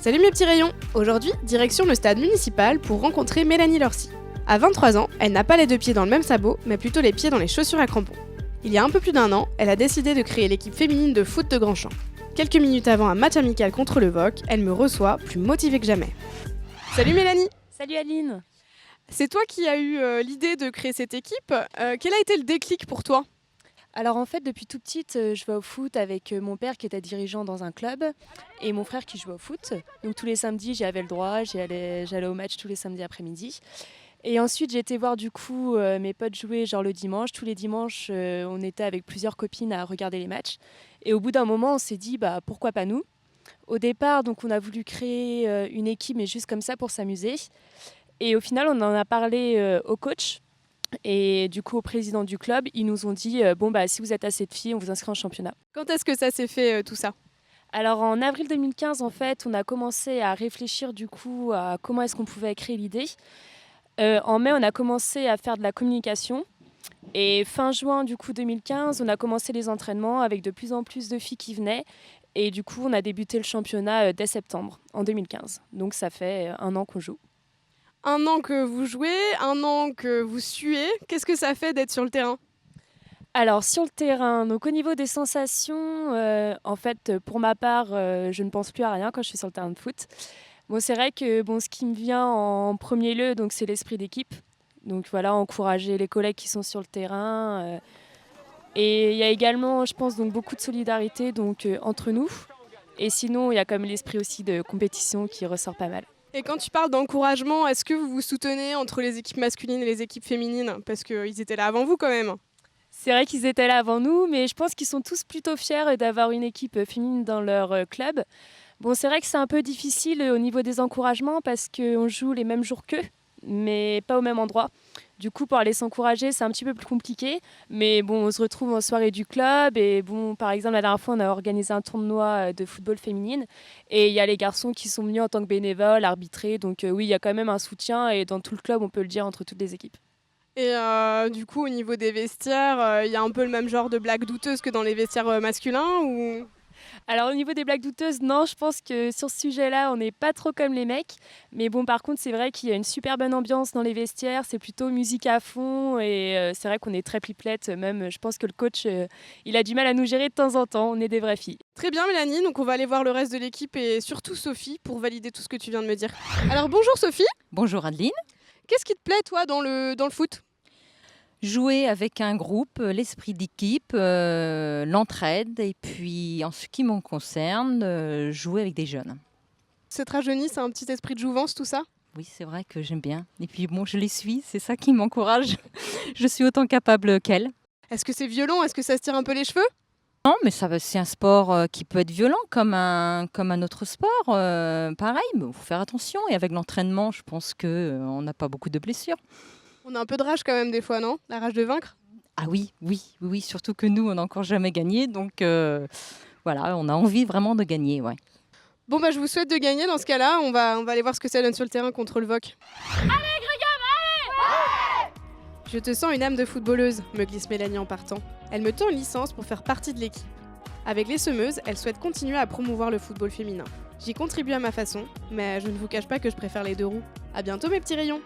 Salut mes petits rayons! Aujourd'hui, direction le stade municipal pour rencontrer Mélanie Lorcy. À 23 ans, elle n'a pas les deux pieds dans le même sabot, mais plutôt les pieds dans les chaussures à crampons. Il y a un peu plus d'un an, elle a décidé de créer l'équipe féminine de foot de Grandchamp. Quelques minutes avant un match amical contre le VOC, elle me reçoit, plus motivée que jamais. Salut Mélanie! Salut Aline! C'est toi qui as eu l'idée de créer cette équipe. Quel a été le déclic pour toi? Alors en fait, depuis toute petite, je vais au foot avec mon père qui était dirigeant dans un club et mon frère qui jouait au foot. Donc tous les samedis, j'y avais le droit, j'allais au match tous les samedis après-midi. Et ensuite, j'ai été voir du coup mes potes jouer genre le dimanche. Tous les dimanches, on était avec plusieurs copines à regarder les matchs. Et au bout d'un moment, on s'est dit pourquoi pas nous? Au départ, donc on a voulu créer une équipe, mais juste comme ça pour s'amuser. Et au final, on en a parlé au coach. Et du coup, au président du club, ils nous ont dit si vous êtes assez de filles, on vous inscrit en championnat. Quand est-ce que ça s'est fait tout ça? Alors en avril 2015, en fait, on a commencé à réfléchir du coup à comment est-ce qu'on pouvait créer l'idée. En mai, on a commencé à faire de la communication. Et fin juin du coup 2015, on a commencé les entraînements avec de plus en plus de filles qui venaient. Et du coup, on a débuté le championnat dès septembre en 2015. Donc ça fait un an qu'on joue. Un an que vous jouez, un an que vous suez. Qu'est-ce que ça fait d'être sur le terrain? Alors sur le terrain, donc au niveau des sensations, en fait pour ma part, je ne pense plus à rien quand je suis sur le terrain de foot. Bon, c'est vrai que ce qui me vient en premier lieu, donc c'est l'esprit d'équipe. Donc voilà, encourager les collègues qui sont sur le terrain. Et il y a également, je pense, donc beaucoup de solidarité entre nous. Et sinon, il y a quand même l'esprit aussi de compétition qui ressort pas mal. Et quand tu parles d'encouragement, est-ce que vous vous soutenez entre les équipes masculines et les équipes féminines? Parce qu'ils étaient là avant vous quand même. C'est vrai qu'ils étaient là avant nous, mais je pense qu'ils sont tous plutôt fiers d'avoir une équipe féminine dans leur club. Bon, c'est vrai que c'est un peu difficile au niveau des encouragements parce qu'on joue les mêmes jours qu'eux, mais pas au même endroit. Du coup, pour aller s'encourager, c'est un petit peu plus compliqué. Mais bon, on se retrouve en soirée du club. Et bon, par exemple, la dernière fois, on a organisé un tournoi de football féminine. Et il y a les garçons qui sont venus en tant que bénévoles, arbitrer. Donc oui, il y a quand même un soutien. Et dans tout le club, on peut le dire, entre toutes les équipes. Et du coup, au niveau des vestiaires, il y a un peu le même genre de blagues douteuses que dans les vestiaires masculins ou... Alors au niveau des blagues douteuses, non, je pense que sur ce sujet-là, on n'est pas trop comme les mecs. Mais bon, par contre, c'est vrai qu'il y a une super bonne ambiance dans les vestiaires, c'est plutôt musique à fond et c'est vrai qu'on est très pipelettes. Même, je pense que le coach, il a du mal à nous gérer de temps en temps, on est des vraies filles. Très bien Mélanie, donc on va aller voir le reste de l'équipe et surtout Sophie pour valider tout ce que tu viens de me dire. Alors bonjour Sophie, Bonjour Adeline. qu'est-ce qui te plaît toi dans le foot? Jouer avec un groupe, l'esprit d'équipe, l'entraide et puis en ce qui me concerne, jouer avec des jeunes. C'est rajeuni, c'est un petit esprit de jouvence tout ça? Oui, c'est vrai que j'aime bien. Et puis bon, je les suis, c'est ça qui m'encourage. Je suis autant capable qu'elles. Est-ce que c'est violent? Est-ce que ça se tire un peu les cheveux? Non, mais c'est un sport qui peut être violent comme un autre sport. Pareil, il faut faire attention. Et avec l'entraînement, je pense qu'on n'a pas beaucoup de blessures. On a un peu de rage quand même des fois, non? La rage de vaincre? Ah oui, surtout que nous, on n'a encore jamais gagné. Donc voilà, on a envie vraiment de gagner, ouais. Bon je vous souhaite de gagner dans ce cas-là, on va aller voir ce que ça donne sur le terrain contre le VOC. Allez Grégam, allez! Je te sens une âme de footballeuse, me glisse Mélanie en partant. Elle me tend une licence pour faire partie de l'équipe. Avec les semeuses, elle souhaite continuer à promouvoir le football féminin. J'y contribue à ma façon, mais je ne vous cache pas que je préfère les deux roues. À bientôt mes petits rayons!